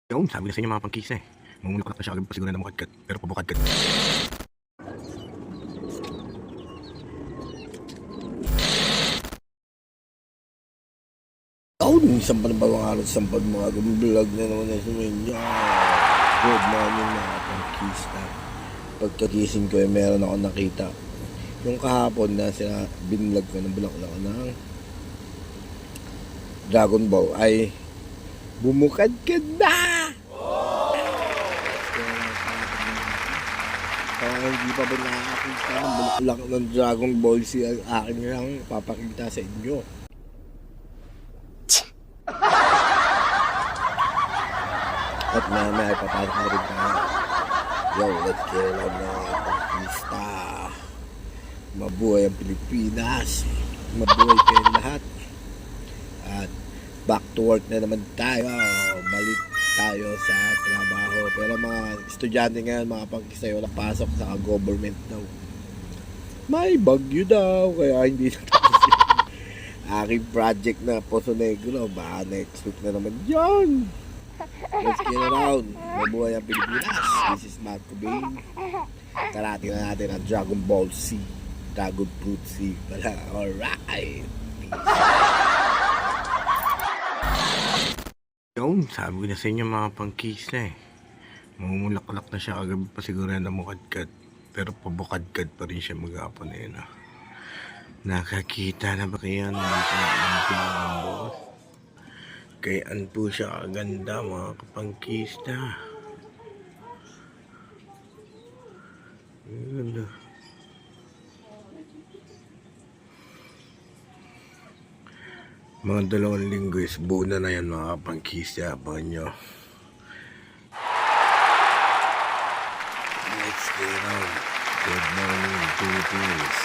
Yun, sabi na sa inyo mga pangkisa eh. Mamulaklak na siya agad pa siguro na mukadkat. Pero pabukadkat. Isang pa na ba mga araw, isang pa mga vlog na naman na sa inyo. Good morning mga pangkista. Pagkagising ko ay meron ako nakita. Yung kahapon na sila binlog ko ng bulaklak ng Dragon Ball ay bumukadkad na! Kaya hindi pa ba nakakita ng bulaklak ng Dragon Ball Z ang akin lang papakita sa inyo. At mamaya ipapasok na rin tayo. Yo, let's get it on mga pangkista. Mabuhay ang Pilipinas. Mabuhay kayong lahat. At back to work na naman tayo. Balik tayo sa trabaho. Pero mga estudyante ngayon, mga pangkista, walang pasok sa government daw. May bagyo daw. Kaya hindi na tapos yun. Aking project na Poso Negro. Baka next week na naman yan. Let's get around. Mabuhay ang Pilipinas. This is Marco Bain. Karating na natin ang Dragon Ball Z. Dragon Fruit Z. Alright. Yun, sabi ko na sa inyo mga pangkisa eh. Mamulaklak na siya agad pa siguro na mukadkat. Pero pabukadkat pa rin siya maghapon eh. No? Nakakita na ba kayo ng boss? Kayaan po siya kaganda mga kapangkista. Ganda. Mga 2 linggo is buo na yan mga kapangkista. Abangan nyo. Let's get on. Good morning Philippines.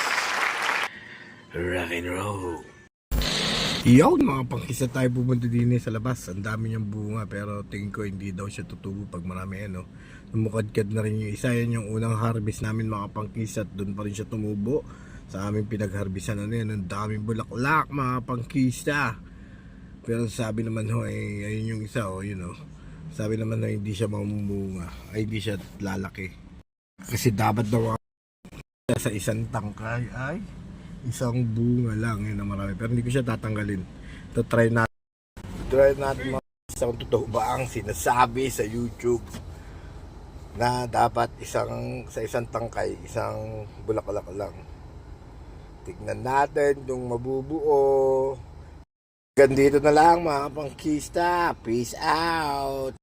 Rock and roll. Yun mga pangkisa, tayo pumunta din sa labas. Ang dami niyang bunga pero tingin ko hindi daw siya tutubo pag marami ano. Lumukadkad na rin yung isa. Yan yung unang harvest namin mga pangkisa at doon pa rin siya tumubo sa aming pinagharbisan na yan. Ang daming bulaklak mga pangkisa. Pero sabi naman ho eh, ayun yung isa oh, yun oh. Sabi naman na hindi siya mamumunga. Ay hindi siya lalaki. Kasi dapat daw sa isang tangkay ay isang bunga lang yun na marami, pero hindi ko siya tatanggalin. To try natin mga kung totoo ba ang sinasabi sa YouTube na dapat sa isang tangkay isang bulaklak lang. Tignan natin yung mabubuo. Ganito na lang mga pangkista. Peace out.